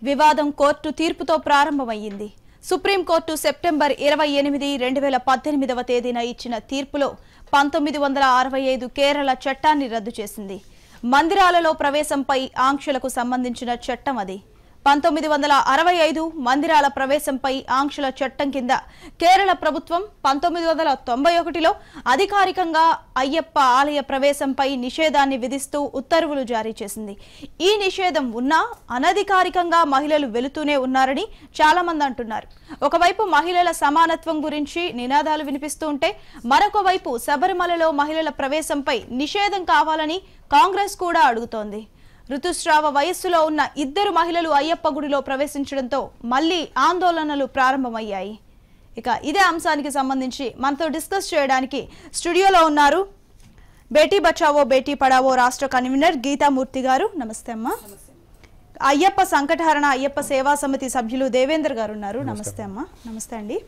వివాదం కోర్టు తీర్పుతో ప్రారంభమైంది. సుప్రీంకోర్టు సెప్టెంబర్ 28, 2018వ తేదీన ఇచ్చిన తీర్పులో 1965 కేరళ చట్టాన్ని రద్దు చేసింది. మందిరాలలో ప్రవేశంపై ఆంక్షలకు సంబంధించిన చట్టం అది. 1965 మందిరాల ప్రవేశంపై ఆంక్షల చట్టం కింద కేరళ ప్రభుత్వం 1991లో అధికారికంగా అయ్యప్ప ఆలయ ప్రవేశంపై నిషేధాన్ని విధిస్తూ ఉత్తర్వులు జారీ చేసింది. ఈ నిషేధం ఉన్నా అనధికారికంగా మహిళలు వెళుతూనే ఉన్నారని చాలా మంది అంటున్నారు. ఒకవైపు మహిళల సమానత్వం గురించి నినాదాలు వినిపిస్తూ ఉంటే మరొక వైపు శబరిమలలో మహిళల ప్రవేశంపై నిషేధం కావాలని కాంగ్రెస్ కూడా అడుగుతోంది. ఋతుస్రావ వయస్సులో ఉన్న 2 మహిళలు అయ్యప్ప గుడిలో ప్రవేశించడంతో మళ్లీ ఆందోళనలు ప్రారంభమయ్యాయి. ఇక ఇదే అంశానికి సంబంధించి మనతో డిస్కస్ చేయడానికి స్టూడియోలో ఉన్నారు బేటీ బచావో బేటీ పడావో రాష్ట్ర కన్వీనర్ గీతామూర్తి గారు. నమస్తే అమ్మా. అయ్యప్ప సంకటహరణ అయ్యప్ప సేవా సమితి సభ్యులు దేవేంద్ర గారు ఉన్నారు. నమస్తే అమ్మా. నమస్తే అండి.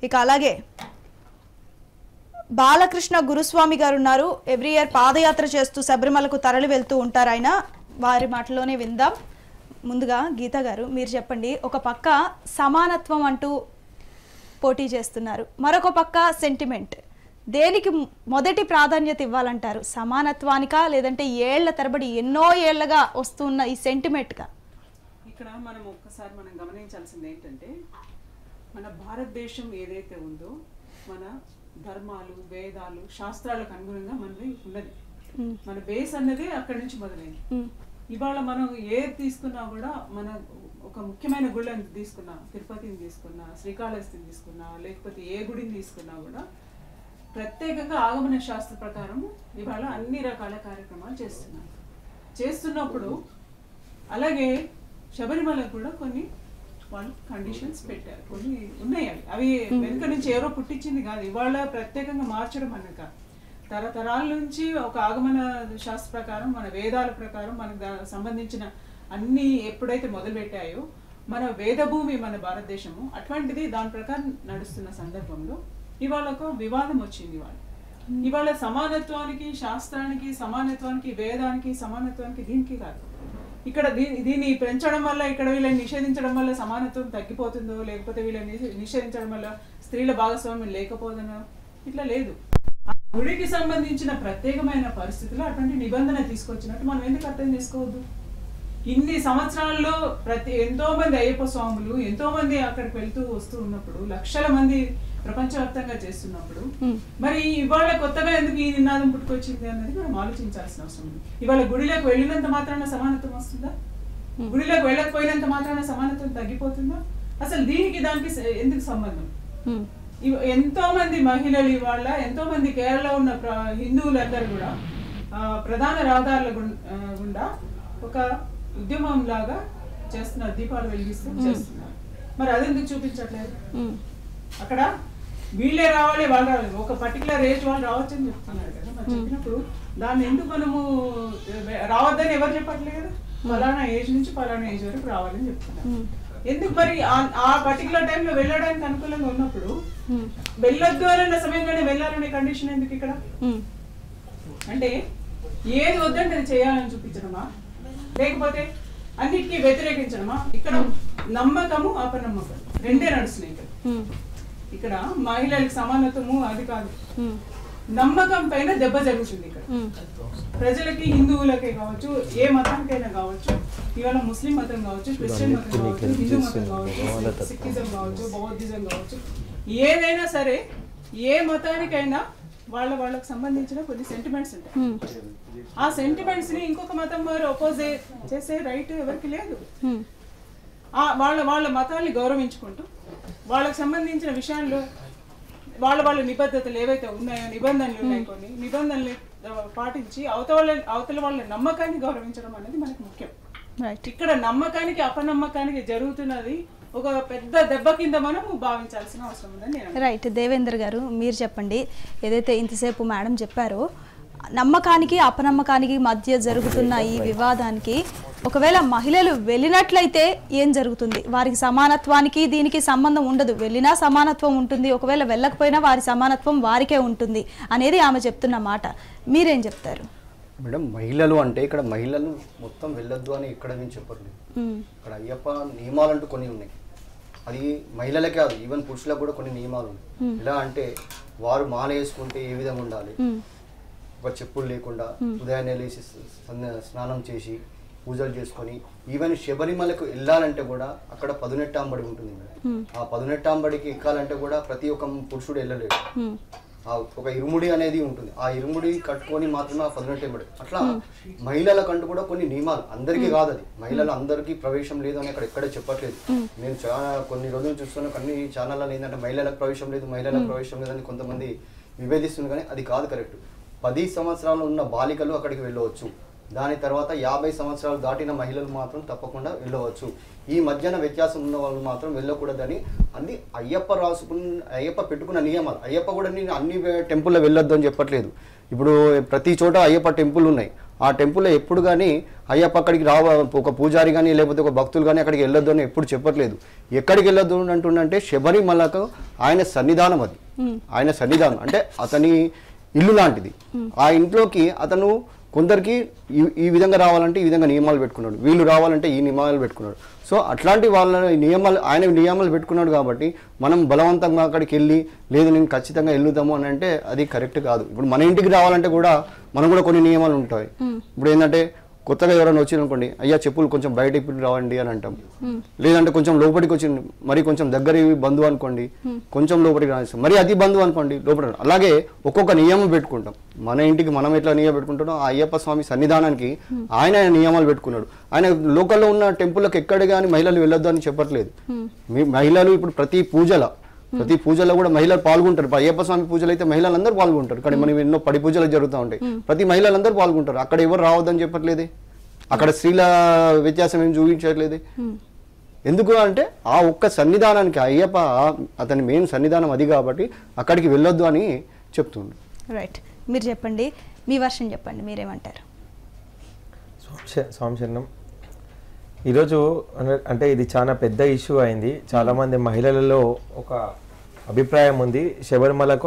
ఇక అలాగే బాలకృష్ణ గురుస్వామి గారు ఉన్నారు. ఎవ్రీ ఇయర్ పాదయాత్ర చేస్తూ శబరిమలకు తరలి వెళ్తూ ఉంటారు. ఆయన వారి మాటలోనే విందాం. ముందుగా గీత గారు మీరు చెప్పండి. ఒక పక్క సమానత్వం అంటూ పోటీ చేస్తున్నారు, మరొక పక్క సెంటిమెంట్. దేనికి మొదటి ప్రాధాన్యత ఇవ్వాలంటారు? సమానత్వానికా లేదంటే ఏళ్ల తరబడి ఎన్నో ఏళ్లగా వస్తున్న ఈ సెంటిమెంట్గా? ఇక్కడ మనం ఒక్కసారి గమనించాల్సింది ఏంటంటే మన భారతదేశం ఏదైతే ఉందో మన ధర్మాలు వేదాలు శాస్త్రాలకు అనుగుణంగా మనది ఉన్నది. మన బేస్ అన్నది అక్కడి నుంచి మొదలైంది. ఇవాళ మనం ఏది తీసుకున్నా కూడా మన ఒక ముఖ్యమైన గుళ్ళని తీసుకున్నా, తిరుపతిని తీసుకున్నా, శ్రీకాళహస్తిని తీసుకున్నా, లేకపోతే ఏ గుడిని తీసుకున్నా కూడా ప్రత్యేకంగా ఆగమన శాస్త్ర ప్రకారం ఇవాళ అన్ని రకాల కార్యక్రమాలు చేస్తున్నప్పుడు అలాగే శబరిమల కూడా కొన్ని వాళ్ళు కండిషన్స్ పెట్టారు. కొన్ని ఉన్నాయి. అవి వెనుక నుంచి ఎవరో పుట్టించింది కాదు, ఇవాళ ప్రత్యేకంగా మార్చడం అన్నక తరతరాల నుంచి ఒక ఆగమన శాస్త్ర ప్రకారం మన వేదాల ప్రకారం మనకు సంబంధించిన అన్ని ఎప్పుడైతే మొదలుపెట్టాయో మన వేదభూమి మన భారతదేశము అటువంటిది దాని ప్రకారం నడుస్తున్న సందర్భంలో ఇవాళ ఒక వివాదం వచ్చింది. ఇవాళ సమానత్వానికి శాస్త్రానికి సమానత్వానికి వేదానికి సమానత్వానికి దీనికి కాదు. ఇక్కడ దీన్ని పెంచడం వల్ల ఇక్కడ వీళ్ళని నిషేధించడం వల్ల సమానత్వం తగ్గిపోతుందో, లేకపోతే వీళ్ళని నిషేధించడం వల్ల స్త్రీల భాగస్వామ్యం లేకపోతుందో ఇట్లా లేదు. గుడికి సంబంధించిన ప్రత్యేకమైన పరిస్థితుల్లో అటువంటి నిబంధన తీసుకొచ్చినట్టు మనం ఎందుకు అర్థం చేసుకోవద్దు? ఇన్ని సంవత్సరాల్లో ఎంతో మంది అయ్యప్ప స్వాములు ఎంతో మంది అక్కడికి వెళ్తూ వస్తూ ఉన్నప్పుడు, లక్షల మంది ప్రపంచవ్యాప్తంగా చేస్తున్నప్పుడు మరి ఇవాళ కొత్తగా ఎందుకు ఈ నినాదం పుట్టుకొచ్చింది అన్నది మనం ఆలోచించాల్సిన అవసరం ఉంది. ఇవాళ గుడిలోకి వెళ్ళినంత మాత్రాన సమానత్వం వస్తుందా? గుడిలోకి వెళ్ళకపోయినంత మాత్రాన సమానత్వం తగ్గిపోతుందా? అసలు దీనికి దానికి ఎందుకు సంబంధం? ఎంతో మంది మహిళలు ఇవాళ ఎంతో మంది కేరళలో ఉన్న హిందువులందరూ కూడా ప్రధాన రహదారుల గుండా ఒక ఉద్యమం లాగా చేస్తున్నారు, దీపాలు వెలిగిస్తూ చేస్తున్నారు. మరి అదెందుకు చూపించట్లేదు? అక్కడ వీళ్ళే రావాలి, వాళ్ళు రావాలి, ఒక పర్టికులర్ ఏజ్ వాళ్ళు రావచ్చు అని చెప్తున్నారు కదా. మరి చెప్పినప్పుడు దాన్ని ఎందుకు మనము రావద్దని ఎవరు చెప్పట్లేదు కదా. ఫలానా ఏజ్ నుంచి ఫలానా ఏజ్ వరకు రావాలని చెప్తున్నారు. ఎందుకు మరి ఆ పర్టికులర్ టైంలో వెళ్ళడానికి అనుకూలంగా ఉన్నప్పుడు వెళ్ళొద్దు అన్న సమయంలోనే వెళ్ళాలనే కండిషన్ ఎందుకు ఇక్కడ? అంటే ఏది వద్దంటే అది చేయాలని చూపించడమా, లేకపోతే అన్నిటికీ వ్యతిరేకించడమా? ఇక్కడ నమ్మకము అపనమ్మకం రెండే నడుస్తున్నాయి. ఇక్కడ మహిళలకు సమానత్వము అది కాదు, నమ్మకం పైన దెబ్బ జరుగుతుంది. ఇక్కడ ప్రజలకి హిందువులకే కావచ్చు, ఏ మతానికైనా కావచ్చు, ఇవాళ ముస్లిం మతం కావచ్చు, క్రిస్టియన్ మతం కావచ్చు, హిందూ మతం కావచ్చు, సిక్కిజం కావచ్చు, బౌద్ధిజం కావచ్చు, ఏదైనా సరే ఏ మతానికైనా వాళ్ళకు సంబంధించిన కొన్ని సెంటిమెంట్స్ ఉంటాయి. ఆ సెంటిమెంట్స్ ని ఇంకొక మతం వారు అపోజ్ చేసే రైట్ ఎవరికి లేదు. వాళ్ళ మతాన్ని గౌరవించుకుంటూ వాళ్ళకు సంబంధించిన విషయాల్లో వాళ్ళ నిబద్ధతలు ఏవైతే ఉన్నాయో, నిబంధనలు ఉన్నాయి, కొన్ని నిబంధనలు పాటించి అవతల వాళ్ళ నమ్మకాన్ని గౌరవించడం అనేది మనకి ముఖ్యం. ఇక్కడ నమ్మకానికి అపనమ్మకానికి జరుగుతున్నది ఒక పెద్ద దెబ్బ కింద మనం భావించాల్సిన అవసరం ఉందని నేను. రైట్. దేవేంద్ర గారు మీరు చెప్పండి. ఏదైతే ఇంతసేపు మేడం చెప్పారో నమ్మకానికి అపనమ్మకానికి మధ్య జరుగుతున్న ఈ వివాదానికి ఒకవేళ మహిళలు వెళ్ళినట్లయితే ఏం జరుగుతుంది? వారికి సమానత్వానికి దీనికి సంబంధం ఉండదు, వెళ్ళినా సమానత్వం ఉంటుంది, ఒకవేళ వెళ్ళకపోయినా వారి సమానత్వం వారికే ఉంటుంది అనేది ఆమె చెప్తున్న మాట. మీరేం చెప్తారు? మేడం మహిళలు అంటే ఇక్కడ మహిళలు మొత్తం వెళ్ళొద్దు అని ఇక్కడ నేను చెప్పట్లేదు. ఇక్కడ అయ్యప్ప నియమాలు అంటూ కొన్ని ఉన్నాయి. అది మహిళలకే కాదు, ఈవెన్ పురుషులకు కూడా కొన్ని నియమాలు ఉన్నాయి. ఎలా అంటే వారు మాల వేసుకుంటే ఏ విధంగా ఉండాలి, ఒక చెప్పులు లేకుండా ఉదయాన్నే లేచి స్నానం చేసి పూజలు చేసుకొని, ఈవెన్ శబరిమలకు వెళ్ళాలంటే కూడా అక్కడ పదునెట్టాంబడి ఉంటుంది మేడం. ఆ పదునెట్టాంబడికి ఎక్కాలంటే కూడా ప్రతి ఒక్క పురుషుడు వెళ్ళలేడు. ఒక ఇరుముడి అనేది ఉంటుంది, ఆ ఇరుముడి కట్టుకొని మాత్రమే ఆ పదునెట్టాంబడి. అట్లా మహిళలకంటూ కూడా కొన్ని నియమాలు, అందరికీ కాదు, అది మహిళలు అందరికీ ప్రవేశం లేదు అని అక్కడ ఎక్కడ చెప్పట్లేదు. నేను చాలా కొన్ని రోజులు చూస్తున్నా కొన్ని ఛానల్లో ఏంటంటే మహిళలకు ప్రవేశం లేదు, మహిళలకు ప్రవేశం లేదని కొంతమంది విభేదిస్తుంది. కానీ అది కాదు కరెక్ట్. 10 సంవత్సరాలు ఉన్న బాలికలు అక్కడికి వెళ్ళవచ్చు. దాని తర్వాత 50 సంవత్సరాలు దాటిన మహిళలు మాత్రం తప్పకుండా వెళ్ళవచ్చు. ఈ మధ్యన వ్యత్యాసం ఉన్న వాళ్ళు మాత్రం వెళ్ళకూడదని అన్ని అయ్యప్ప పెట్టుకున్న నియమాలు. అయ్యప్ప కూడా నేను అన్ని టెంపుల్లో వెళ్ళొద్దు అని చెప్పట్లేదు. ఇప్పుడు ప్రతి చోట అయ్యప్ప టెంపుల్ ఉన్నాయి. ఆ టెంపుల్లో ఎప్పుడు కానీ అయ్యప్ప అక్కడికి ఒక పూజారి కానీ లేకపోతే ఒక భక్తులు కానీ అక్కడికి వెళ్ళొద్దు అని ఎప్పుడు చెప్పట్లేదు. ఎక్కడికి వెళ్ళొద్దు అంటుండంటే శబరిమలకు ఆయన సన్నిధానం, అది ఆయన సన్నిధానం అంటే అతని ఇల్లు లాంటిది. ఆ ఇంట్లోకి అతను కొందరికి ఈ విధంగా రావాలంటే ఈ విధంగా నియమాలు పెట్టుకున్నాడు, వీళ్ళు రావాలంటే ఈ నియమాలు పెట్టుకున్నాడు. సో అట్లాంటి వాళ్ళ ఆయన నియమాలు పెట్టుకున్నాడు కాబట్టి మనం బలవంతంగా అక్కడికి వెళ్ళి లేదు నేను ఖచ్చితంగా వెళ్తాము అని అంటే అది కరెక్ట్ కాదు. ఇప్పుడు మన ఇంటికి రావాలంటే కూడా మనం కూడా కొన్ని నియమాలు ఉంటాయి. ఇప్పుడు ఏంటంటే కొత్తగా ఎవరైనా వచ్చింది అనుకోండి, అయ్యా చెప్పులు కొంచెం బయటకి రావండి అని అంటాం. లేదంటే కొంచెం లోపలికి వచ్చి మరి కొంచెం దగ్గర బంధువు అనుకోండి, కొంచెం లోపలికి రాస్తాం. మరి అతి బంధువు అనుకోండి లోపల. అలాగే ఒక్కొక్క నియమం పెట్టుకుంటాం. మన ఇంటికి మనం ఎట్లా నియమం పెట్టుకుంటామో ఆ అయ్యప్ప స్వామి సన్నిధానానికి ఆయన నియమాలు పెట్టుకున్నాడు. ఆయన లోకల్లో ఉన్న టెంపుల్కి ఎక్కడ కానీ మహిళలు వెళ్ళొద్దు అని చెప్పట్లేదు. మీ మహిళలు ఇప్పుడు ప్రతి పూజలో కూడా మహిళలు పాల్గొంటారు. అయ్యప్ప స్వామి పూజలు అయితే మహిళలందరూ పాల్గొంటారు. కానీ మనం ఎన్నో పడి పూజలు జరుగుతూ ఉంటాయి, ప్రతి మహిళలందరూ పాల్గొంటారు. అక్కడ ఎవరు రావద్దని చెప్పట్లేదే, అక్కడ స్త్రీల వ్యత్యాసం ఏం చూపించట్లేదే. ఎందుకు అంటే ఆ ఒక్క సన్నిధానానికి అయ్యప్ప అతని మెయిన్ సన్నిధానం అది కాబట్టి అక్కడికి వెళ్ళొద్దు అని చెప్తుండ్రు. రైట్, మీరు చెప్పండి, మీ వర్షన్ చెప్పండి, మీరేమంటారు? స్వామి శరణం. ఈరోజు అంటే ఇది చాలా పెద్ద ఇష్యూ అయింది. చాలామంది మహిళలలో ఒక అభిప్రాయం ఉంది, శబరిమలకు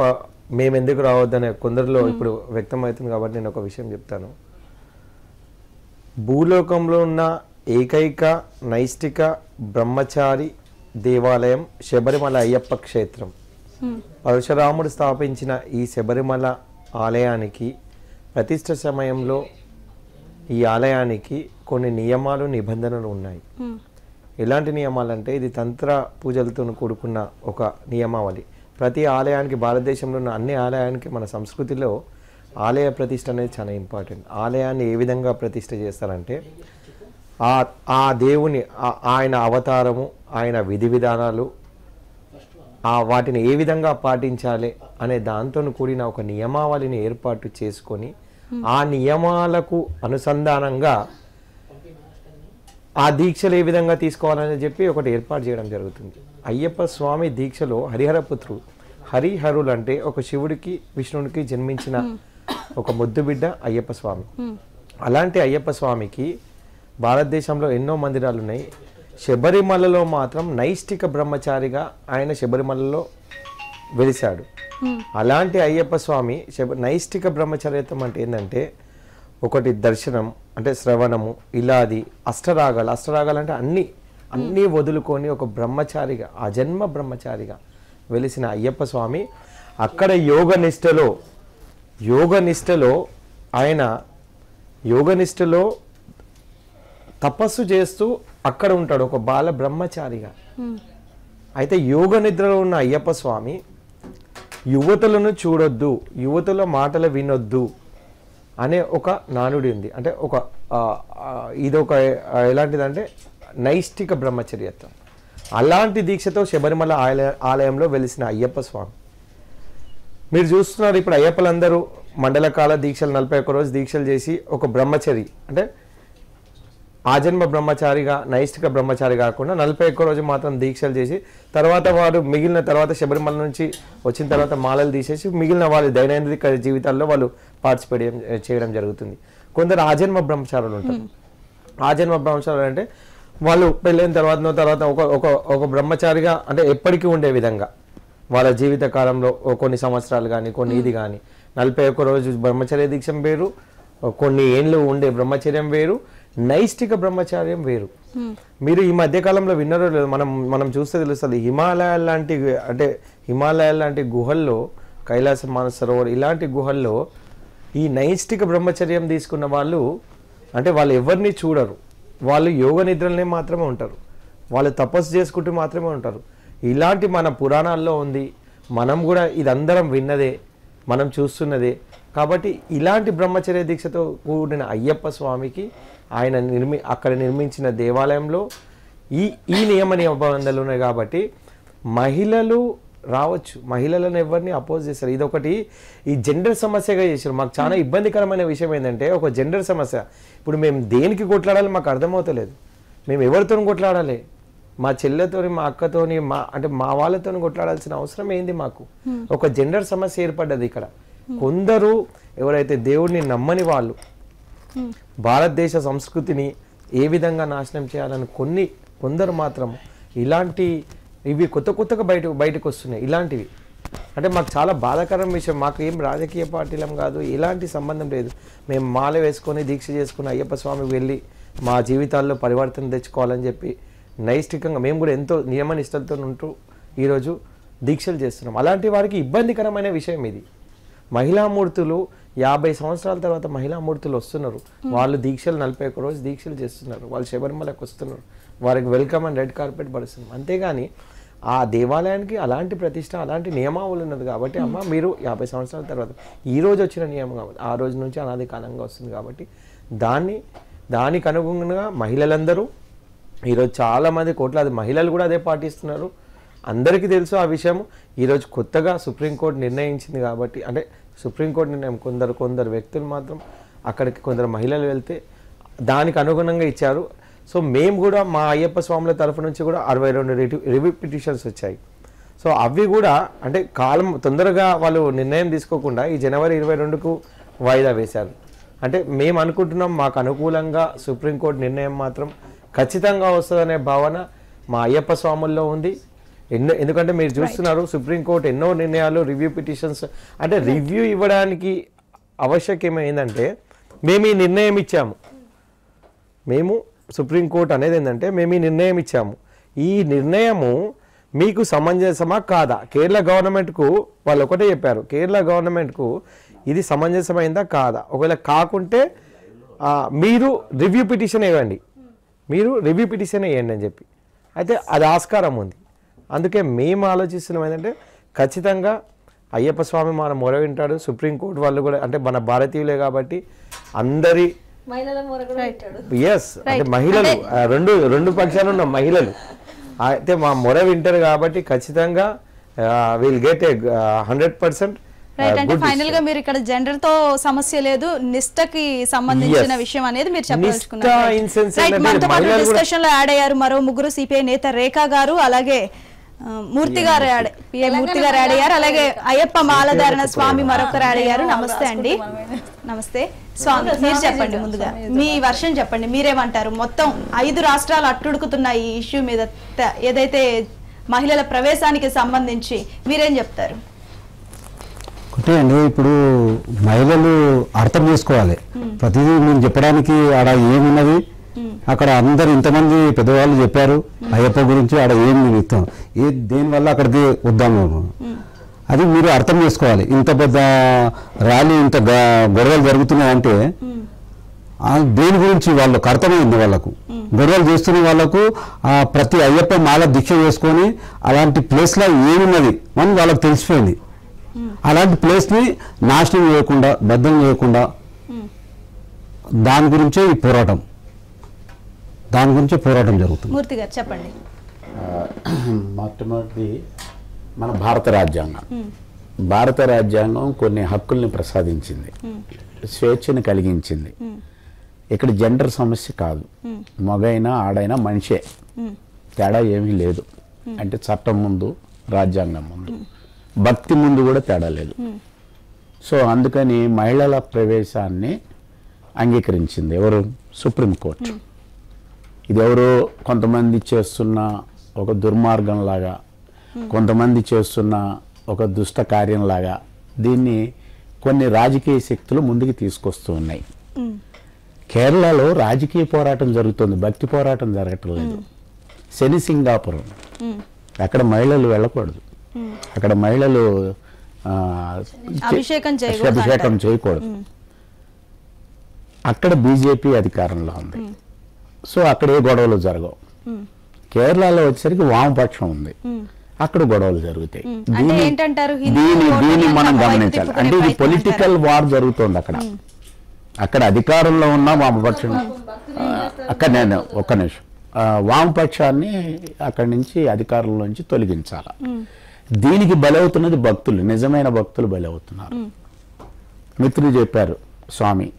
మేము ఎందుకు రావద్దనే కొందరిలో ఇప్పుడు వ్యక్తమవుతుంది. కాబట్టి నేను ఒక విషయం చెప్తాను. భూలోకంలో ఉన్న ఏకైక నైష్టిక బ్రహ్మచారి దేవాలయం శబరిమల అయ్యప్ప క్షేత్రం. పరశురాముడు స్థాపించిన ఈ శబరిమల ఆలయానికి ప్రతిష్ఠ సమయంలో ఈ ఆలయానికి కొన్ని నియమాలు నిబంధనలు ఉన్నాయి. ఎలాంటి నియమాలు అంటే ఇది తంత్ర పూజలతో కూడుకున్న ఒక నియమావళి. ప్రతి ఆలయానికి, భారతదేశంలో ఉన్న అన్ని ఆలయానికి మన సంస్కృతిలో ఆలయ ప్రతిష్ఠ అనేది చాలా ఇంపార్టెంట్. ఆలయాన్ని ఏ విధంగా ప్రతిష్ఠ చేస్తారంటే ఆ దేవుని ఆయన అవతారము, ఆయన విధి విధానాలు, వాటిని ఏ విధంగా పాటించాలి అనే దాంతో కూడిన ఒక నియమావళిని ఏర్పాటు చేసుకొని ఆ నియమాలకు అనుసంధానంగా ఆ దీక్షలు ఏ విధంగా తీసుకోవాలని చెప్పి ఒకటి ఏర్పాటు చేయడం జరుగుతుంది. అయ్యప్ప స్వామి దీక్షలో హరిహరపుత్రుడు, హరిహరులు అంటే ఒక శివుడికి విష్ణుడికి జన్మించిన ఒక ముద్దు బిడ్డ అయ్యప్ప స్వామి. అలాంటి అయ్యప్ప స్వామికి భారతదేశంలో ఎన్నో మందిరాలు ఉన్నాయి. శబరిమలలో మాత్రం నైష్టిక బ్రహ్మచారిగా ఆయన శబరిమలలో వెలిశాడు. అలాంటి అయ్యప్ప స్వామి నైష్టిక బ్రహ్మచర్యత్వం అంటే ఏంటంటే ఒకటి దర్శనం అంటే శ్రవణము, ఇలాది అష్టరాగాలు అంటే అన్నీ వదులుకొని ఒక బ్రహ్మచారిగా, అజన్మ బ్రహ్మచారిగా వెలిసిన అయ్యప్ప స్వామి అక్కడ యోగనిష్టలో తపస్సు చేస్తూ అక్కడ ఉంటాడు ఒక బాల బ్రహ్మచారిగా. అయితే యోగ నిద్రలో ఉన్న అయ్యప్ప స్వామి యువతులను చూడొద్దు, యువతుల మాటలు వినొద్దు అనే ఒక నానుడి ఉంది. అంటే ఇదొక ఎలాంటిదంటే నైష్టిక బ్రహ్మచర్యత్వం. అలాంటి దీక్షతో శబరిమల ఆలయంలో వెలిసిన అయ్యప్ప స్వామి మీరు చూస్తున్నారు. ఇప్పుడు అయ్యప్పలందరూ మండలకాల దీక్షలు 41 రోజు దీక్షలు చేసి ఒక బ్రహ్మచరి అంటే ఆజన్మ బ్రహ్మచారిగా, నైష్టిక బ్రహ్మచారి కాకుండా 41 రోజు మాత్రం దీక్షలు చేసి తర్వాత వారు మిగిలిన తర్వాత శబరిమల నుంచి వచ్చిన తర్వాత మాలలు తీసేసి మిగిలిన వాళ్ళ దైనందిక జీవితాల్లో వాళ్ళు పార్టిసిపేట్ చేయడం జరుగుతుంది. కొందరు ఆజన్మ బ్రహ్మచారులు ఉంటారు. ఆజన్మ బ్రహ్మచారులు అంటే వాళ్ళు పెళ్ళైన తర్వాత ఒక బ్రహ్మచారిగా అంటే ఎప్పటికీ ఉండే విధంగా వాళ్ళ జీవిత కాలంలో కొన్ని సంవత్సరాలు కానీ కొన్ని ఇది కానీ 41 రోజు బ్రహ్మచర్య దీక్ష వేరు, కొన్ని ఏండ్లు ఉండే బ్రహ్మచర్యం వేరు, నైష్టిక బ్రహ్మచర్యం వేరు. మీరు ఈ మధ్య కాలంలో విన్నారో లేదు, మనం చూస్తే తెలుస్తుంది, హిమాలయాల లాంటి గుహల్లో, కైలాస మానసరోవర్ ఇలాంటి గుహల్లో ఈ నైష్టిక బ్రహ్మచర్యం తీసుకున్న వాళ్ళు అంటే వాళ్ళు ఎవరిని చూడరు, వాళ్ళు యోగ నిద్రలనే మాత్రమే ఉంటారు, వాళ్ళు తపస్సు చేసుకుంటూ మాత్రమే ఉంటారు. ఇలాంటి మన పురాణాల్లో ఉంది, మనం కూడా ఇదందరం విన్నదే, మనం చూస్తున్నదే. కాబట్టి ఇలాంటి బ్రహ్మచర్య దీక్షతో కూడిన అయ్యప్ప స్వామికి ఆయన అక్కడ నిర్మించిన దేవాలయంలో ఈ నియమ నిబంధనలు ఉన్నాయి. కాబట్టి మహిళలు రావచ్చు, మహిళలను ఎవరిని అపోజ్ చేస్తారు. ఇదొకటి ఈ జెండర్ సమస్యగా చేశారు. మాకు చాలా ఇబ్బందికరమైన విషయం ఏంటంటే ఒక జెండర్ సమస్య. ఇప్పుడు మేము దేనికి కొట్లాడాలి మాకు అర్థమవుతలేదు. మేము ఎవరితో కొట్లాడాలి? మా చెల్లెతోని, మా అక్కతోని, మా వాళ్ళతో కొట్లాడాల్సిన అవసరం ఏంది మాకు? ఒక జెండర్ సమస్య ఏర్పడ్డది ఇక్కడ. కొందరు ఎవరైతే దేవుడిని నమ్మని వాళ్ళు భారతదేశ సంస్కృతిని ఏ విధంగా నాశనం చేయాలని కొందరు మాత్రం ఇవి కొత్తగా బయటకు వస్తున్నాయి ఇలాంటివి. అంటే మాకు చాలా బాధాకరం విషయం. మాకు ఏం రాజకీయ పార్టీలం కాదు, ఎలాంటి సంబంధం లేదు. మేము మాల వేసుకొని దీక్ష చేసుకుని అయ్యప్ప స్వామికి వెళ్ళి మా జీవితాల్లో పరివర్తన తెచ్చుకోవాలని చెప్పి నైష్టికంగా మేము కూడా ఎంతో నియమ నిష్టలతో ఉంటూ ఈరోజు దీక్షలు చేస్తున్నాం. అలాంటి వారికి ఇబ్బందికరమైన విషయం ఇది. మహిళామూర్తులు 50 సంవత్సరాల తర్వాత మహిళామూర్తులు వస్తున్నారు. వాళ్ళు దీక్షలు 41 రోజు దీక్షలు చేస్తున్నారు. వాళ్ళు శబరిమలకు వస్తున్నారు. వారికి వెల్కమ్ అండ్ రెడ్ కార్పెట్ పడుతున్నాం. అంతేగాని ఆ దేవాలయానికి అలాంటి ప్రతిష్ట, అలాంటి నియమావళి ఉన్నది. కాబట్టి అమ్మ మీరు 50 సంవత్సరాల తర్వాత ఈ రోజు వచ్చిన నియమం కాబట్టి ఆ రోజు నుంచి అనాది కాలంగా వస్తుంది. కాబట్టి దానికి అనుగుణంగా మహిళలందరూ ఈరోజు చాలామంది కోట్లాది మహిళలు కూడా అదే పాటిస్తున్నారు. అందరికీ తెలుసు ఆ విషయం. ఈరోజు కొత్తగా సుప్రీంకోర్టు నిర్ణయించింది కాబట్టి, అంటే సుప్రీంకోర్టు నిర్ణయం కొందరు వ్యక్తులు మాత్రం అక్కడికి కొందరు మహిళలు వెళ్తే దానికి అనుగుణంగా ఇచ్చారు. సో మేము కూడా మా అయ్యప్ప స్వాముల తరఫు నుంచి కూడా 62 రివ్యూ పిటిషన్స్ వచ్చాయి. సో అవి కూడా అంటే కాలం తొందరగా వాళ్ళు నిర్ణయం తీసుకోకుండా ఈ జనవరి 22కు వాయిదా వేశారు. అంటే మేము అనుకుంటున్నాం మాకు అనుకూలంగా సుప్రీంకోర్టు నిర్ణయం మాత్రం ఖచ్చితంగా వస్తుందనే భావన మా అయ్యప్ప స్వాముల్లో ఉంది. ఎందుకంటే మీరు చూస్తున్నారు సుప్రీంకోర్టు ఎన్నో నిర్ణయాలు రివ్యూ పిటిషన్స్, అంటే రివ్యూ ఇవ్వడానికి ఆవశ్యకం ఏంటంటే మేము ఈ నిర్ణయం ఇచ్చాము, మేము సుప్రీంకోర్టు అనేది ఏంటంటే మేము ఈ నిర్ణయం ఇచ్చాము, ఈ నిర్ణయము మీకు సమంజసమా కాదా? కేరళ గవర్నమెంట్కు వాళ్ళు ఒకటే చెప్పారు, కేరళ గవర్నమెంట్కు ఇది సమంజసమైందా కాదా? ఒకవేళ కాకుంటే మీరు రివ్యూ పిటిషన్ ఇవ్వండి, అని చెప్పి. అయితే అది ఆస్కారం ఉంది. అందుకే మేము ఆలోచిస్తున్నాం ఏంటంటే ఖచ్చితంగా అయ్యప్ప స్వామి మన మొర వింటాడు. సుప్రీంకోర్టు వాళ్ళు కూడా అంటే మన భారతీయులే కాబట్టి అందరి అంటే మహిళలు రెండు పక్షాలు ఉన్న మహిళలు అయితే మా మొర వింటారు కాబట్టి ఖచ్చితంగా విల్ గెట్ 100%. అంటే ఫైనల్ గా మీరు ఇక్కడ జెండర్ తో సమస్య లేదు, నిష్టకి సంబంధించిన విషయం అనేది మీరు చెప్పదలుచుకున్నారు. డిస్కషన్ లో యాడ్ అయ్యారు మరో ముగ్గురు. సిపిఐ నేత రేఖా గారు, అలాగే మూర్తి గారు యాడ్ అయ్యారు, అలాగే అయ్యప్ప మాలధారణ స్వామి మరొకరు యాడ్ అయ్యారు. నమస్తే అండి. నమస్తే స్వామి, మీరు చెప్పండి, ముందుగా మీ వర్షన్ చెప్పండి, మీరేమంటారు? మొత్తం 5 రాష్ట్రాలు అట్టుడుకుతున్న ఈ ఇష్యూ మీద, ఏదైతే మహిళల ప్రవేశానికి సంబంధించి మీరేం చెప్తారు? ఒకటే అండి, ఇప్పుడు మహిళలు అర్థం చేసుకోవాలి. ప్రతిదీ మేము చెప్పడానికి ఆడ ఏమున్నది, అక్కడ అందరు ఇంతమంది పెద్దవాళ్ళు చెప్పారు అయ్యప్ప గురించి, ఆడ ఏం నిమిత్తం దేనివల్ల అక్కడికి వద్దాము, అది మీరు అర్థం చేసుకోవాలి. ఇంత పెద్ద ర్యాలీ, ఇంత గొడవలు జరుగుతున్నాయంటే దేని గురించి వాళ్ళకు అర్థమైంది. వాళ్ళకు గొడవలు చేస్తున్న వాళ్ళకు ప్రతి అయ్యప్ప మాల దీక్ష చేసుకొని అలాంటి ప్లేస్లో ఏమున్నది అని వాళ్ళకు తెలిసిపోయింది. అలాంటి ప్లేస్ని నాశనం చేయకుండా, బద్దం చేయకుండా దాని గురించే ఈ పోరాటం జరుగుతుంది. మూర్తి గారు చెప్పండి. మొట్టమొదటి మన భారత రాజ్యాంగం కొన్ని హక్కుల్ని ప్రసాదించింది, స్వేచ్ఛను కలిగించింది. ఇక్కడ జెండర్ సమస్య కాదు, మగైనా ఆడైనా మనిషే, తేడా ఏమీ లేదు. అంటే చట్టం ముందు, రాజ్యాంగం ముందు, భక్తి ముందు కూడా తేడా లేదు. సో అందుకని మహిళల ప్రవేశాన్ని అంగీకరించింది ఎవరు? సుప్రీంకోర్టు. ఇది ఎవరో కొంతమంది చేస్తున్న ఒక దుర్మార్గంలాగా, కొంతమంది చేస్తున్న ఒక దుష్ట కార్యంలాగా దీన్ని కొన్ని రాజకీయ శక్తులు ముందుకు తీసుకొస్తూ ఉన్నాయి. కేరళలో రాజకీయ పోరాటం జరుగుతుంది, భక్తి పోరాటం జరగటం లేదు. శని సింగాపురం, అక్కడ మహిళలు వెళ్ళకూడదు, అక్కడ మహిళలు అభిషేకం చేయకూడదు. అక్కడ బీజేపీ అధికారంలో ఉంది, సో అక్కడ ఏ గొడవలు జరగవు. కేరళలో వచ్చేసరికి వామపక్షం ఉంది, అక్కడ గొడవలు జరుగుతాయి. దీన్ని మనం గమనించాలి. అంటే ఇది పొలిటికల్ వార్ జరుగుతుంది అక్కడ. అక్కడ అధికారంలో ఉన్న వామపక్షం, అక్కడ నేను ఒక్క నిమిషం, వామపక్షాన్ని అక్కడి నుంచి అధికారంలోంచి తొలగించాల. దీనికి బలవుతున్నది భక్తులు, నిజమైన భక్తులు బలవుతున్నారు. మిత్రులు చెప్పారు స్వామి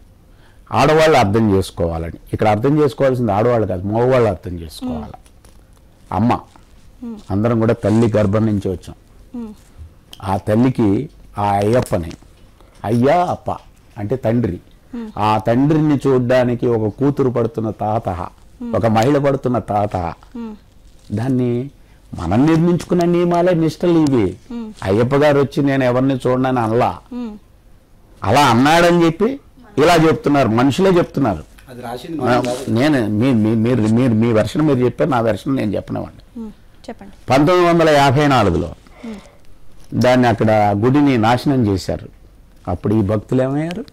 ఆడవాళ్ళు అర్థం చేసుకోవాలని. ఇక్కడ అర్థం చేసుకోవాల్సింది ఆడవాళ్ళు కాదు, మగవాళ్ళు అర్థం చేసుకోవాలి. అమ్మ అందరం కూడా తల్లి గర్భం నుంచి వచ్చాం. ఆ తల్లికి ఆ అయ్యప్పని, అయ్యా అప్ప అంటే తండ్రి, ఆ తండ్రిని చూడ్డానికి ఒక కూతురు పడుతున్న తాత, ఒక మహిళ పడుతున్న తాత, దాన్ని మనం నిర్మించుకున్న నియమాలే నిష్టలు ఇవి. అయ్యప్ప గారు వచ్చి నేను ఎవరిని చూడనని అనలా, అలా అన్నాడని చెప్పి ఇలా చెప్తున్నారు, మనుషులే చెప్తున్నారు. నేను మీరు మీ వెర్షన్ మీరు చెప్పారు, నా వెర్షన్ నేను చెప్పనివ్వండి. 1954లో దాన్ని అక్కడ గుడిని నాశనం చేశారు. అప్పుడు ఈ భక్తులు ఏమయ్యారు?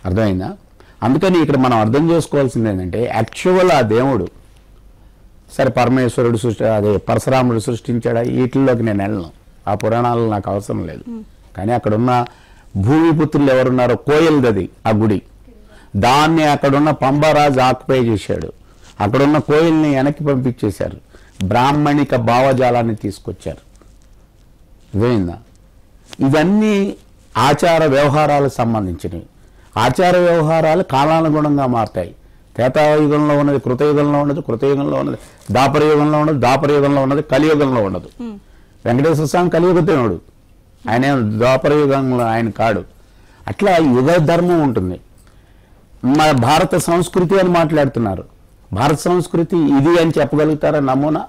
అర్థమైందా? అందుకని ఇక్కడ మనం అర్థం చేసుకోవాల్సింది ఏంటంటే, యాక్చువల్ ఆ దేవుడు సరే పరమేశ్వరుడు అదే పరశురాముడు సృష్టించాడా, వీటిల్లోకి నేను వెళ్ళను, ఆ పురాణాలు నాకు అవసరం లేదు. కానీ అక్కడున్న భూమిపుత్రులు ఎవరున్నారో, కోయల్దది ఆ గుడి, దాన్ని అక్కడున్న పంబరాజు ఆక్యుపై చేశాడు. అక్కడున్న కోయిల్ని వెనక్కి పంపించేశారు, బ్రాహ్మణిక భావజాలాన్ని తీసుకొచ్చారు. అర్థమైందా? ఇవన్నీ ఆచార వ్యవహారాలకు సంబంధించినవి. ఆచార వ్యవహారాలు కాలానుగుణంగా మారుతాయి. త్రేతాయుగంలో ఉన్నది కృతయుగంలో ఉండదు, కృతయుగంలో ఉన్నది దాపరయుగంలో ఉండదు, దాపరయుగంలో ఉన్నది కలియుగంలో ఉండదు. వెంకటేశ్వర స్వామి కలియుగ దేవుడు, ఆయన ద్వాపరయుగంలో ఆయన కాడు. అట్లా యుగ ధర్మం ఉంటుంది. మన భారత సంస్కృతి అని మాట్లాడుతున్నారు. భారత సంస్కృతి ఇది అని చెప్పగలుగుతారా నమూనా?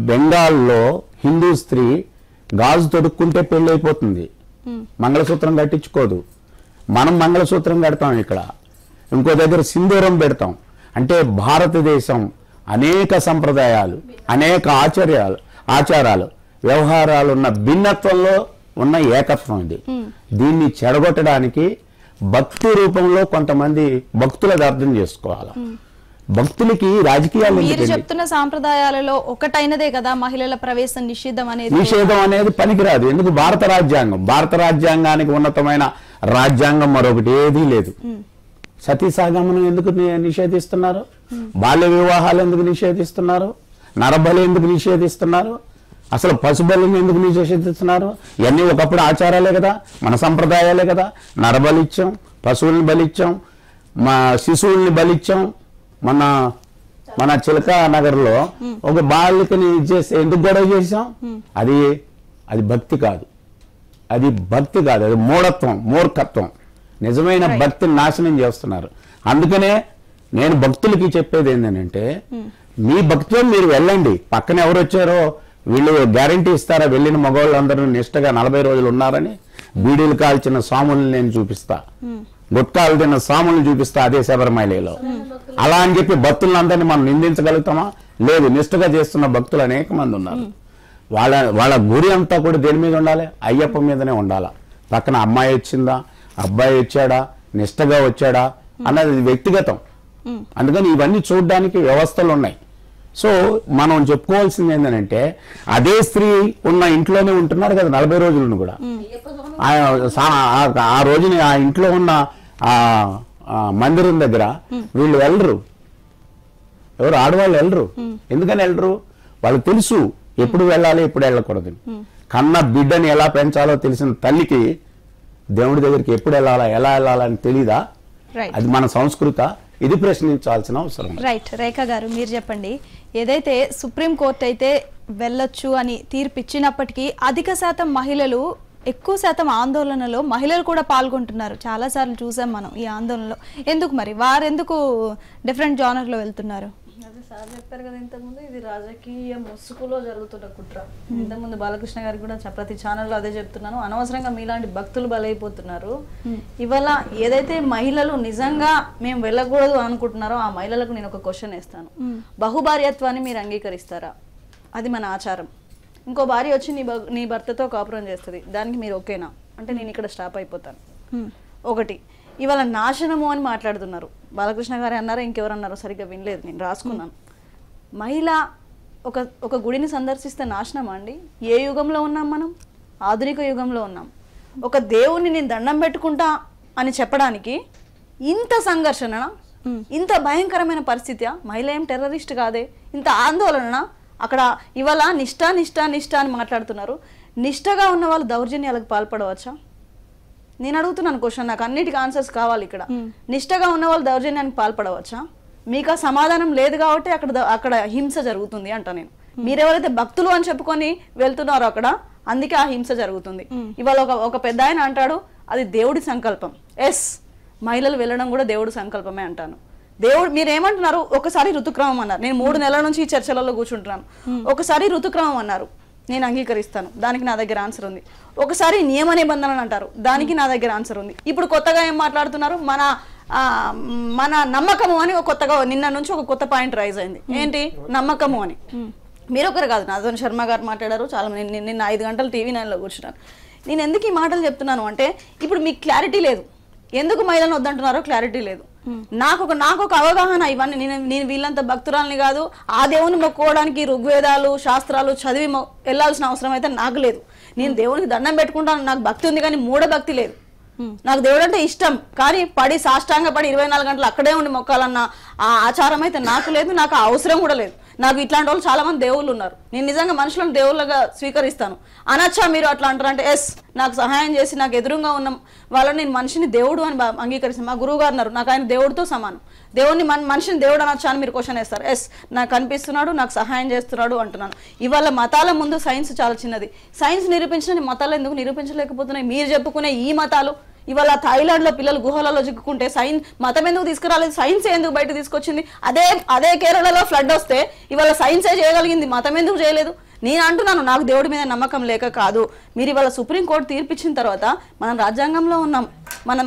బెంగాల్లో హిందూ స్త్రీ గాజు తొడుక్కుంటే పెళ్ళి అయిపోతుంది, మంగళసూత్రం కట్టించుకోదు. మనం మంగళసూత్రం కడతాం, ఇక్కడ ఇంకో దగ్గర సింధూరం పెడతాం. అంటే భారతదేశం అనేక సంప్రదాయాలు, అనేక ఆచారాలు వ్యవహారాలు ఉన్న భిన్నత్వంలో ఉన్న ఏకత్వం ఇది. దీన్ని చెడగొట్టడానికి భక్తి రూపంలో కొంతమంది భక్తులకు అర్థం చేసుకోవాలి. భక్తులకి రాజకీయాలు మీరు చెప్తున్న సాంప్రదాయాలలో ఒకటైనదే కదా మహిళల ప్రవేశం నిషేధం అనేది పనికిరాదు. ఎందుకు? భారత రాజ్యాంగానికి ఉన్నతమైన రాజ్యాంగం మరొకటి ఏదీ లేదు. సతీ సాగమనం ఎందుకు నిషేధిస్తున్నారు? బాల్య వివాహాలు ఎందుకు నిషేధిస్తున్నారు? నరబలి ఎందుకు నిషేధిస్తున్నారు? అసలు పశుబలిని ఎందుకు నిషేధిస్తున్నారు? ఇవన్నీ ఒకప్పుడు ఆచారాలే కదా, మన సంప్రదాయాలే కదా. నరబలిచ్చాం, పశువుల్ని బలిచ్చాం, మా శిశువుల్ని బలిచ్చాం. మన చిలకా నగర్లో ఒక బాలికని చేస్తే ఎందుకు గొడవ చేశాం? అది భక్తి కాదు, అది మూర్ఖత్వం. నిజమైన భక్తిని నాశనం చేస్తున్నారు. అందుకనే నేను భక్తులకి చెప్పేది ఏంటంటే, మీ భక్తిలో మీరు వెళ్ళండి. పక్కన ఎవరు వచ్చారో వీళ్ళు గ్యారంటీ ఇస్తారా? వెళ్ళిన మగవాళ్ళందరూ నిష్టగా 40 రోజులు ఉన్నారని? బీడీలు కాల్చిన స్వాముల్ని నేను చూపిస్తా, గుట్కాలు తిన్న స్వాముల్ని చూపిస్తా అదే శబరిమలలో. అలా అని చెప్పి భక్తులందరినీ మనం నిందించగలుగుతామా? లేదు. నిష్టగా చేస్తున్న భక్తులు అనేక మంది ఉన్నారు. వాళ్ళ గురి అంతా కూడా దేని మీద ఉండాలి? అయ్యప్ప మీదనే ఉండాలా. పక్కన అమ్మాయి వచ్చిందా, అబ్బాయి వచ్చాడా, నిష్టగా వచ్చాడా అన్నది వ్యక్తిగతం. అందుకని ఇవన్నీ చూడడానికి వ్యవస్థలు ఉన్నాయి. సో మనం చెప్పుకోవాల్సింది ఏంటంటే, అదే స్త్రీ ఉన్న ఇంట్లోనే ఉంటున్నారు కదా 40 రోజులను కూడా. ఆ రోజుని ఆ ఇంట్లో ఉన్న ఆ మందిరం దగ్గర వీళ్ళు వెళ్ళరు, ఎవరు ఆడవాళ్ళు వెళ్ళరు. ఎందుకని వెళ్ళరు? వాళ్ళకి తెలుసు ఎప్పుడు వెళ్ళాలి, ఎప్పుడు వెళ్ళకూడదు. కన్న బిడ్డని ఎలా పెంచాలో తెలిసిన తల్లికి దేవుడి దగ్గరికి ఎప్పుడు వెళ్ళాలా, ఎలా వెళ్ళాలని తెలీదా? అది మన సంస్కృత. ఇది ప్రశ్నించాల్సిన అవసరం. రైట్. రేఖ గారు మీరు చెప్పండి, ఏదైతే సుప్రీం కోర్టు అయితే వెళ్ళొచ్చు అని తీర్పు ఇచ్చినప్పటికీ అధిక శాతం మహిళలు, ఎక్కువ శాతం ఆందోళనలో మహిళలు కూడా పాల్గొంటున్నారు. చాలాసార్లు చూసాం మనం ఈ ఆందోళనలో. ఎందుకు మరి వారెందుకు డిఫరెంట్ జానర్లో వెళ్తున్నారు? అదే సార్ చెప్పారు కదా ఇంతకుముందు, ఇది రాజకీయ ముసుగులో జరుగుతున్న కుట్ర. ఇంతకుముందు బాలకృష్ణ గారికి కూడా ప్రతి ఛానల్లో అదే చెప్తున్నాను, అనవసరంగా మీలాంటి భక్తులు బలైపోతున్నారు. ఇవాళ ఏదైతే మహిళలు నిజంగా మేము వెళ్ళకూడదు అనుకుంటున్నారో ఆ మహిళలకు నేను ఒక క్వశ్చన్ వేస్తాను. బహుభార్యత్వాన్ని మీరు అంగీకరిస్తారా? అది మన ఆచారం. ఇంకో భార్య వచ్చి నీ భర్తతో కాపురం చేస్తుంది, దానికి మీరు ఓకేనా అంటే నేను ఇక్కడ స్టాప్ అయిపోతాను. ఒకటి, ఇవాళ నాశనము అని మాట్లాడుతున్నారు. బాలకృష్ణ గారు అన్నారో ఇంకెవరు అన్నారో సరిగ్గా వినలేదు, నేను రాసుకున్నాను. మహిళ ఒక గుడిని సందర్శిస్తే నాశనమా అండి? ఏ యుగంలో ఉన్నాం మనం? ఆధునిక యుగంలో ఉన్నాం. ఒక దేవుణ్ణి నేను దండం పెట్టుకుంటా అని చెప్పడానికి ఇంత సంఘర్షణ, ఇంత భయంకరమైన పరిస్థితి. మహిళ ఏం టెర్రరిస్ట్ కాదే, ఇంత ఆందోళన. అక్కడ ఇవాళ నిష్ఠ నిష్ఠ నిష్ఠ అని మాట్లాడుతున్నారు. నిష్ఠగా ఉన్న వాళ్ళు దౌర్జన్యాలకు పాల్పడవచ్చా? నేను అడుగుతున్నాను క్వశ్చన్, నాకు అన్నిటికీ ఆన్సర్స్ కావాలి. ఇక్కడ నిష్ఠగా ఉన్న వాళ్ళు దౌర్జన్యానికి పాల్పడవచ్చా? మీకు ఆ సమాధానం లేదు కాబట్టి అక్కడ హింస జరుగుతుంది అంట. నేను మీరెవరైతే భక్తులు అని చెప్పుకొని వెళ్తున్నారో అక్కడ, అందుకే ఆ హింస జరుగుతుంది. ఇవాళ ఒక పెద్ద ఆయన అంటాడు అది దేవుడి సంకల్పం. ఎస్, మహిళలు వెళ్ళడం కూడా దేవుడి సంకల్పమే అంటాను. దేవుడు మీరేమంటున్నారు? ఒకసారి ఋతుక్రమం అన్నారు. నేను 3 నెలల నుంచి ఈ చర్చలలో కూర్చుంటున్నాను. ఒకసారి ఋతుక్రమం అన్నారు, నేను అంగీకరిస్తాను, దానికి నా దగ్గర ఆన్సర్ ఉంది. ఒకసారి నియమ నిబంధనలు అంటారు, దానికి నా దగ్గర ఆన్సర్ ఉంది. ఇప్పుడు కొత్తగా ఏం మాట్లాడుతున్నారు? మన నమ్మకము అని కొత్తగా నిన్న నుంచి ఒక కొత్త పాయింట్ రైజ్ అయింది. ఏంటి? నమ్మకము అని. మీరొకరు కాదు, నాదోని శర్మ గారు మాట్లాడారు చాలా. నిన్న 5 గంటలు TV9లో కూర్చున్నాను. నేను ఎందుకు ఈ మాటలు చెప్తున్నాను అంటే, ఇప్పుడు మీకు క్లారిటీ లేదు, ఎందుకు మహిళలను వద్దంటున్నారో క్లారిటీ లేదు. నాకు ఒక అవగాహన. ఇవన్నీ నేను వీళ్ళంత భక్తురాలని కాదు, ఆ దేవుని మొక్కుకోవడానికి ఋగ్వేదాలు శాస్త్రాలు చదివి వెళ్ళాల్సిన అవసరం అయితే నాకు లేదు. నేను దేవునికి దండం పెట్టుకుంటాను, నాకు భక్తి ఉంది, కానీ మూఢభక్తి లేదు. నాకు దేవుడు అంటే ఇష్టం, కానీ సాష్టాంగ పడి 24 గంటలు అక్కడే ఉండి మొక్కాలన్న ఆ ఆచారం అయితే నాకు లేదు, నాకు ఆ అవసరం కూడా లేదు. నాకు ఇట్లాంటి వాళ్ళు చాలా మంది దేవుళ్ళు ఉన్నారు, నేను నిజంగా మనుషులను దేవుళ్ళగా స్వీకరిస్తాను. అనొచ్చా మీరు అట్లా అంటారు అంటే? ఎస్, నాకు సహాయం చేసి నాకు ఎదురుగా ఉన్న వాళ్ళని నేను మనిషిని దేవుడు అని అంగీకరిస్తాను. మా గురువు గారు అన్నారు నాకు ఆయన దేవుడితో సమానం. దేవుడిని మనిషిని దేవుడు అనొచ్చా అని మీరు క్వశ్చన్ వేస్తారు. ఎస్, నాకు కనిపిస్తున్నాడు, నాకు సహాయం చేస్తున్నాడు అంటున్నాను. ఇవాళ మతాల ముందు సైన్స్ చాలా చిన్నది. సైన్స్ నిరూపించిన మతాలు ఎందుకు నిరూపించలేకపోతున్నాయి? మీరు చెప్పుకునే ఈ మతాలు ఇవాళ థాయిలాండ్ లో పిల్లలు గుహలలో చిక్కుకుంటే మతం ఎందుకు తీసుకురాలేదు? సైన్స్ ఎందుకు బయట తీసుకొచ్చింది? అదే కేరళలో ఫ్లడ్ వస్తే ఇవాళ సైన్సే చేయగలిగింది, మతం ఎందుకు చేయలేదు? నేను అంటున్నాను, నాకు దేవుడి మీద నమ్మకం లేక కాదు. మీరు ఇవాళ సుప్రీంకోర్టు తీర్పిచ్చిన తర్వాత మనం రాజ్యాంగంలో ఉన్నాం, మన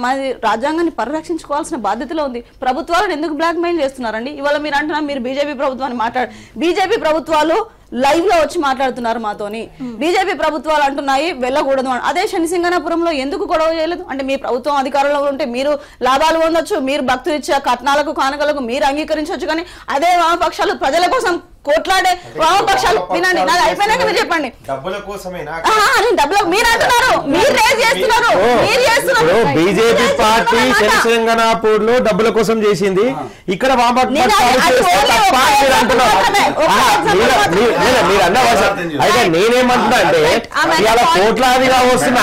రాజ్యాంగాన్ని పరిరక్షించుకోవాల్సిన బాధ్యతలో ఉంది. ప్రభుత్వాలను ఎందుకు బ్లాక్మెయిల్ చేస్తున్నారండి? ఇవాళ మీరు అంటున్నారు మీరు బీజేపీ ప్రభుత్వాన్ని బీజేపీ ప్రభుత్వాలు లైవ్ లో వచ్చి మాట్లాడుతున్నారు మాతోని. బీజేపీ ప్రభుత్వాలు అంటున్నాయి వెళ్ళకూడదు అని. అదే శనిసింగనాపురంలో ఎందుకు గొడవ చేయలేదు? అంటే మీ ప్రభుత్వం అధికారంలో ఉంటే మీరు లాభాలు పొందొచ్చు, మీరు భక్తులు ఇచ్చే కట్నాలకు కానుకలకు మీరు అంగీకరించవచ్చు, కానీ అదే వామపక్షాలు ప్రజల కోసం కోట్లాడే వామపక్షాలు. వినండి, నాది అయిపోయినాక మీరు చెప్పండి. మీరు అంటున్నారు, మీరు రేజ్ చేస్తున్నారు, బీజేపీ పార్టీ శనిసింగనాపూర్ లో డబ్బుల కోసం చేసింది, ఇక్కడ అయితే నేనేమంటున్నా అంటే ఇవాళ కోట్లాదిగా వస్తున్న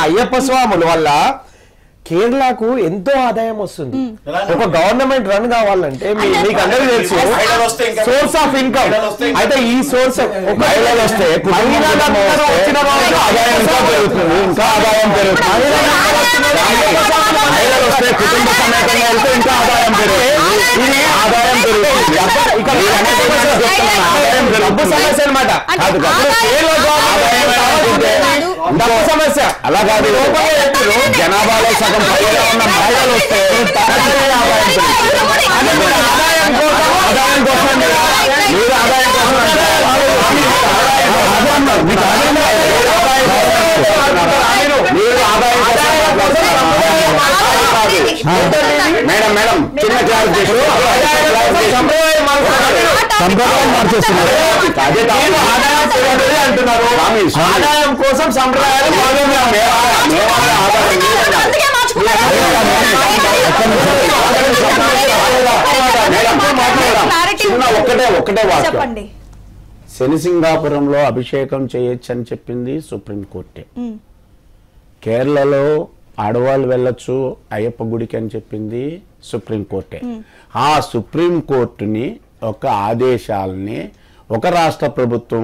అయ్యప్ప స్వాములు వల్ల కేరళకు ఎంతో ఆదాయం వస్తుంది. ఒక గవర్నమెంట్ రన్ కావాలంటే మీకు అందరికీ తెలుసు సోర్స్ ఆఫ్ ఇన్కమ్. అయితే ఈ సోర్స్ మహిళలు వస్తే వచ్చిన ఇంకా ఆదాయం పెరుగుతుంది. మహిళలు వస్తే కుటుంబ సమేతంగా వెళ్తే ఇంకా ఆదాయం పెరుగుతుంది. డబ్బు సమస్య అనమాట, డబ్బు సమస్య. అలా కాదు, జనాభాలో సగం పైగా ఉన్న మహిళలు వస్తే ఆదాయం కోసం మేడం చిన్న సంప్రదాయం మార్చేస్తున్నారు. అంటున్నారు ఆదాయం కోసం సంప్రదాయాలు ఒకటే చెప్పండి. శనిసింగాపురంలో అభిషేకం చేయొచ్చని చెప్పింది సుప్రీంకోర్టే. కేరళలో ఆడవాళ్ళు వెళ్ళొచ్చు అయ్యప్ప గుడికి అని చెప్పింది సుప్రీంకోర్టే. ఆ సుప్రీంకోర్టుని ఒక ఆదేశాలని ఒక రాష్ట్ర ప్రభుత్వం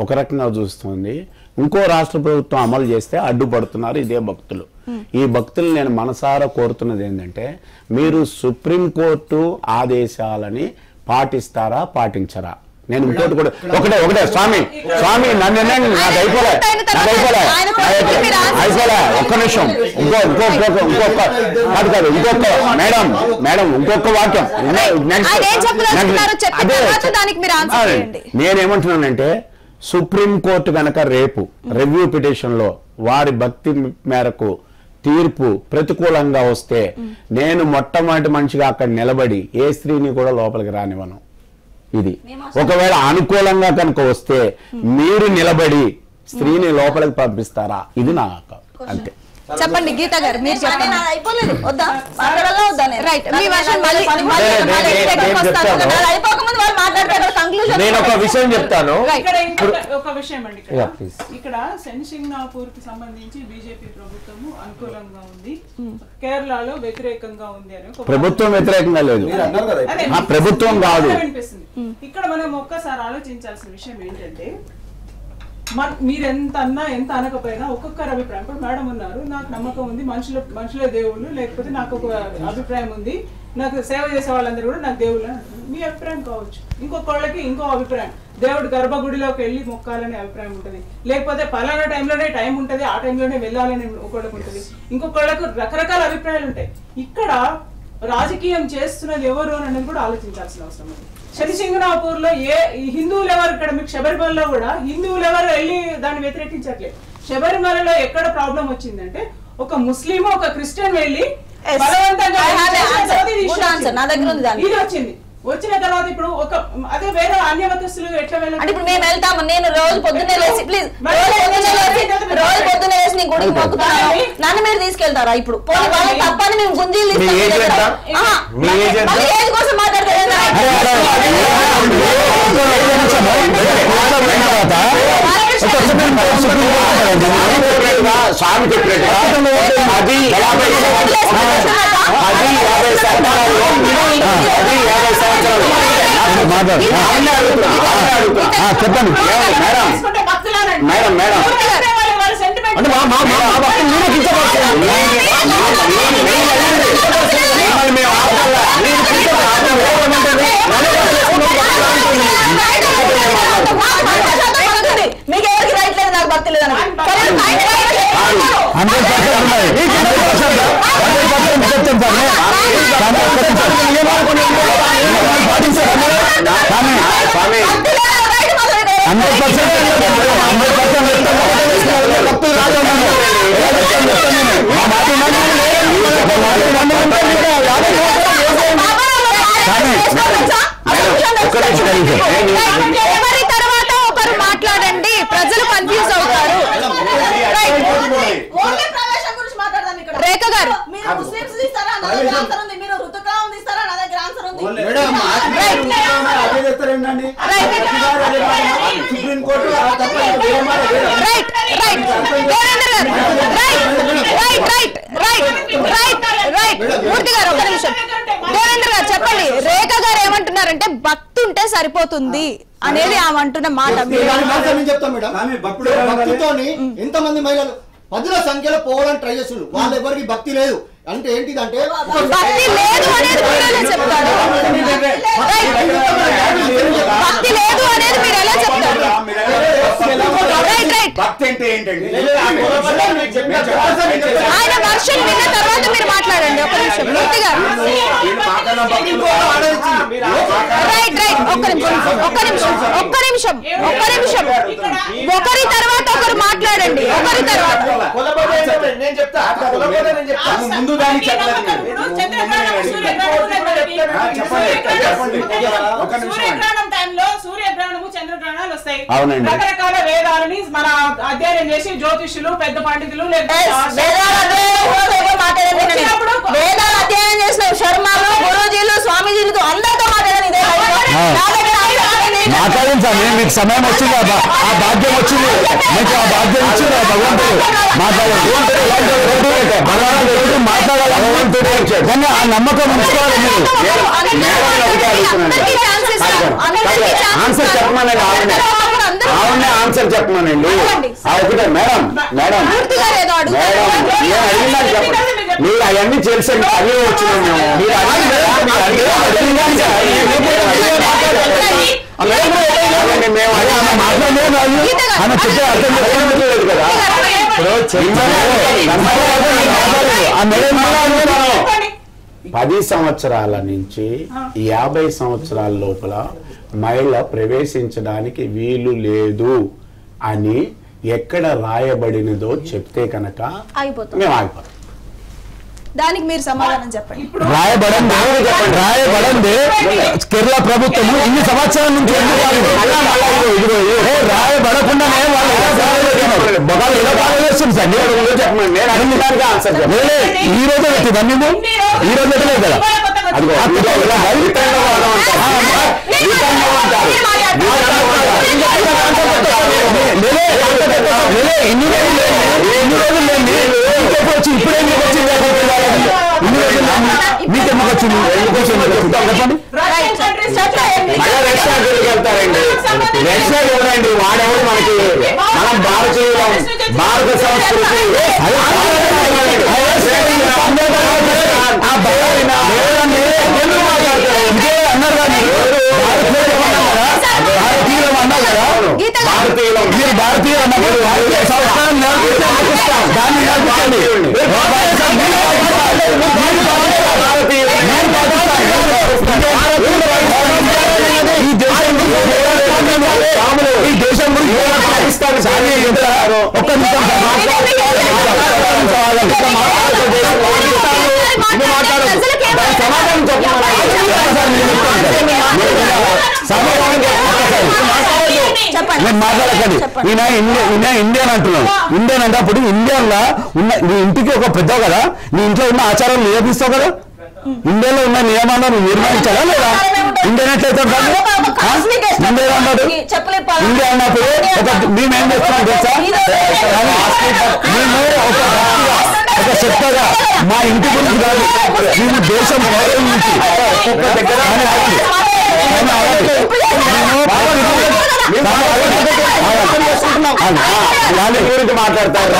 ఒక రకంగా చూస్తుంది, ఇంకో రాష్ట్ర ప్రభుత్వం అమలు చేస్తే అడ్డుపడుతున్నారు ఇదే భక్తులు. ఈ భక్తులు నేను మనసారా కోరుతున్నది ఏంటంటే మీరు సుప్రీంకోర్టు ఆదేశాలని పాటిస్తారా పాటించరా? నేను ఇంకోటి కూడా ఒకటే స్వామి నన్ను నాకు అయిపోలే ఒక్క నిమిషం ఇంకొక మేడం ఇంకొక వాక్యం నేనేమంటున్నానంటే సుప్రీంకోర్టు కనుక రేపు రివ్యూ పిటిషన్ లో వారి భక్తి మేరకు తీర్పు ప్రతికూలంగా వస్తే నేను మొట్టమొదటి మనిషిగా అక్కడ నిలబడి ఏ స్త్రీని కూడా లోపలికి రానివ్వను. ఇది ఒకవేళ అనుకూలంగా కనుక వస్తే మీరు నిలబడి స్త్రీని లోపలికి పంపిస్తారా? ఇది నా హక్కు. అంతే. చెప్పండి గీత గారు, మీరు చెప్పండి. నేను ఒక విషయం చెప్తాను. ఒక విషయం అండి, ఇక్కడ శనిసింగ్నాపూర్ కి సంబంధించి బీజేపీ ప్రభుత్వము అనుకూలంగా ఉంది, కేరళలో వ్యతిరేకంగా ఉంది అని ప్రభుత్వం వ్యతిరేకంగా లేదు, ప్రభుత్వం కాదు. ఇక్కడ మనం ఒక్కసారి ఆలోచించాల్సిన విషయం ఏంటంటే మీరెంత అన్నా ఎంత అనకపోయినా ఒక్కొక్కరు అభిప్రాయం. ఇప్పుడు మేడం ఉన్నారు, నాకు నమ్మకం ఉంది మనుషులే దేవుళ్ళు, లేకపోతే నాకు ఒక అభిప్రాయం ఉంది, నాకు సేవ చేసే వాళ్ళందరూ కూడా నాకు దేవుళ్ళు. మీ అభిప్రాయం కావచ్చు, ఇంకొకళ్ళకి ఇంకో అభిప్రాయం, దేవుడు గర్భగుడిలోకి వెళ్ళి మొక్కాలనే అభిప్రాయం ఉంటుంది, లేకపోతే పలానా టైంలోనే టైం ఉంటుంది, ఆ టైంలోనే వెళ్ళాలని ఒకళ్ళకి ఉంటుంది, ఇంకొకళ్ళకు రకరకాల అభిప్రాయాలు ఉంటాయి. ఇక్కడ రాజకీయం చేస్తున్నది ఎవరు అనేది కూడా ఆలోచించాల్సిన అవసరం ఉంది. శనిసింగనాపూర్ లో హిందువులు ఎవరు, ఇక్కడ మీకు శబరిమలలో కూడా హిందువులు ఎవరు వెళ్ళి దాన్ని వ్యతిరేకించట్లేదు. శబరిమలలో ఎక్కడ ప్రాబ్లం వచ్చిందంటే ఒక ముస్లిం ఒక క్రిస్టియన్ వెళ్ళి బలవంతంగా ఇది వచ్చింది. వచ్చిన తర్వాత ఇప్పుడు ఒక అదే వేరే అన్య మతస్థులు ఎట్లా వెళ్ళాలి? ఇప్పుడు మేము వెళ్తాము, నేను రోజు పొద్దున్నే లేచి ప్లీజ్ రోజు పొద్దున్నే లేచి నీ గుడికి మొక్కుతాను, నన్ను మీరు తీసుకెళ్తారా? ఇప్పుడు తప్పని మేము గుంజీలు ఏజ్ కోసం మాట్లాడతారు. స్వామి చెప్పినట్టు అది 50 సంవత్సరాలు చెప్పండి మేడం మేడం అంటే మీకు ఎవరికి రైట్ లేదు, నాకు భక్తి లేదు. 100% ఎవరి తర్వాత ఒకరు మాట్లాడండి, ప్రజలు కన్ఫ్యూజ్ అవుతారు. రేఖ గారు మూర్తి గారు ఒక నిమిషం. దేవేంద్ర గారు చెప్పండి, రేఖ గారు ఏమంటున్నారంటే భక్తి ఉంటే సరిపోతుంది అనేది ఆమె అంటున్న మాట. భక్తితోని ఎంతమంది మహిళలు 10ల సంఖ్యలో పోవాలని ట్రై చేస్తున్నారు, వాళ్ళ ఎవరికి భక్తి లేదు అంటే ఏంటిదంటే భక్తి లేదు అనేది మీరు చెప్తారు. భక్తి లేదు అనేది మీరు ఎలా చెప్తారు? ఆయన వర్షన్ విన్న తర్వాత మీరు మాట్లాడండి. ఒక నిమిషం మూర్తి గారు. ఒక్క నిమిషం ఒకరి తర్వాత ఒకరు మాట్లాడండి. ఒకరి తర్వాత సూర్యగ్రహణం టైంలో సూర్యగ్రహణము చంద్రగ్రహణాలు వస్తాయి. రకరకాల వేదాలని మన అధ్యయనం చేసి జ్యోతిష్యులు పెద్ద పండితులు వేదాలు అధ్యయనం చేసిన శర్మలు గురూజీలు స్వామీజీలతో అందరితో మాట్లాడించాలి. మీకు సమయం వచ్చింది, ఆ భాగ్యం వచ్చింది, మీకు ఆ భాగ్యం ఇచ్చింది భగవంతుడు. మాట్లాడాలి కానీ ఆ నమ్మకం ఉంచుకోవాలి. మీరు ఆన్సర్ చెప్పమని ఆవిడ ఆన్సర్ చెప్పమనండి. ఒకటే మేడం మేడం అడిగిందని చెప్పండి. మీరు అవన్నీ చేసండి, అదే వచ్చినాం మేము. మీరు ఆమె చెప్పే అర్థం చేసుకోలేదు కదా. 10 సంవత్సరాల నుంచి 50 సంవత్సరాల లోపల మహిళ ప్రవేశించడానికి వీలు లేదు అని ఎక్కడ రాయబడినదో చెప్తే కనుక మేము ఆగిపోతాం. దానికి మీరు సమాధానం చెప్పండి. రాయబడింది కేరళ ప్రభుత్వం ఇన్ని సంవత్సరాల నుంచి రాయబడకుండానే ఈ రోజు పెట్టిందా మేము? ఈ రోజు పెట్టలేదు కదా. ఎన్ని రోజులు వచ్చి ఇప్పుడే మీకెందుకు వచ్చింది? వెళ్తారండి రష్యాకి ఎవరండి? వాడెవరు మనకి? మనం భారత సంస్కృతి భారతీయులు అన్నప్పుడు దాన్ని ఈ దేశం పాకిస్తాన్ ఒక్క నేను మాట్లాడకండి. ఈయన ఇండియన్ అంటున్నాను. ఇండియన్ అంటే అప్పుడు ఇండియన్లో ఉన్న నీ ఇంటికి ఒక పెద్ద కదా, నీ ఇంట్లో ఉన్న ఆచారాలు నియమిస్తావు కదా. ఇండియాలో ఉన్న నియమాలను నువ్వు నిర్వహించాలా లేదా? ఇండియన్ ఎట్లయితే ఇండియా అన్నాడు. ఇండియా అన్నప్పుడు మేమేం చేస్తున్నాం తెలుసా? మేము ఒక చెత్తగా మా ఇంటి గురించి కాదు, మేము దేశం గౌరవం నుంచి వాళ్ళ గురించి మాట్లాడతారు.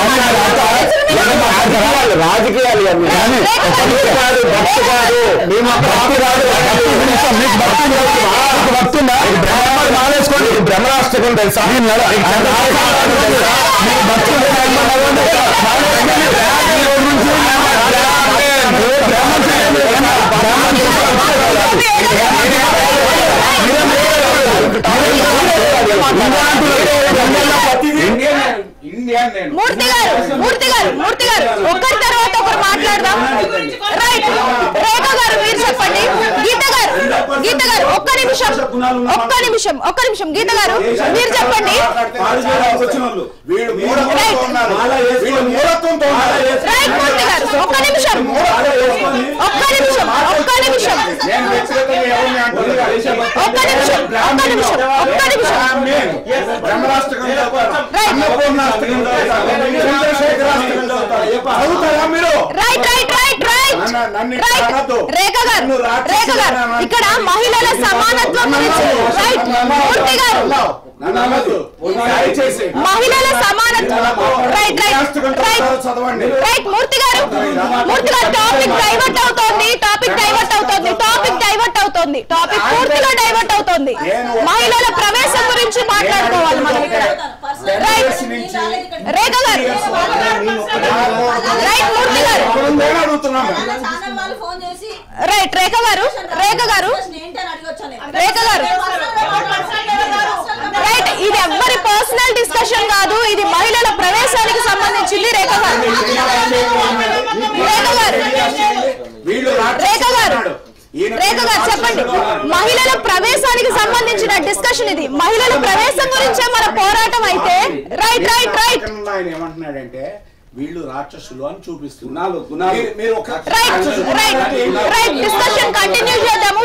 రాజకీయాలు భక్తుందా? మానేసుకోండి. బ్రహ్మరాష్ట్రం తెలుసా? మూర్తి గారు ఒకరి తర్వాత ఒకరు మాట్లాడదాం. రైట్, రేఖ గారు మీరు చెప్పండి. గీత గారు ఒక్క నిమిషం గీత గారు మీరు చెప్పండి. రైట్ మూర్తి గారు ఒక్క నిమిషం రేఖ గారు ఇక్కడ మహిళల సమానత్వం గురించి మహిళల సమానత్వం మూర్తి గారు టాపిక్ డైవర్ట్ అవుతోంది పూర్తిగా డైవర్ట్ అవుతోంది. మహిళల ప్రవేశం గురించి మాట్లాడుకోవాలి మనం ఇక్కడ. రేఖ గారు మూర్తి గారు రేఖ గారు రైట్, ఇది ఎవ్వరి పర్సనల్ డిస్కషన్ కాదు, ఇది మహిళల ప్రవేశానికి సంబంధించింది. రేఖ గారు చెప్పండి. మహిళల ప్రవేశానికి సంబంధించిన డిస్కషన్ ఇది. మహిళల ప్రవేశం గురించే మన పోరాటం అయితే రైట్ ఏమంటున్నాడంటే వీళ్ళు రాక్షసులు అని చూపిస్తున్నారు. డిస్కషన్ కంటిన్యూ చేద్దాము.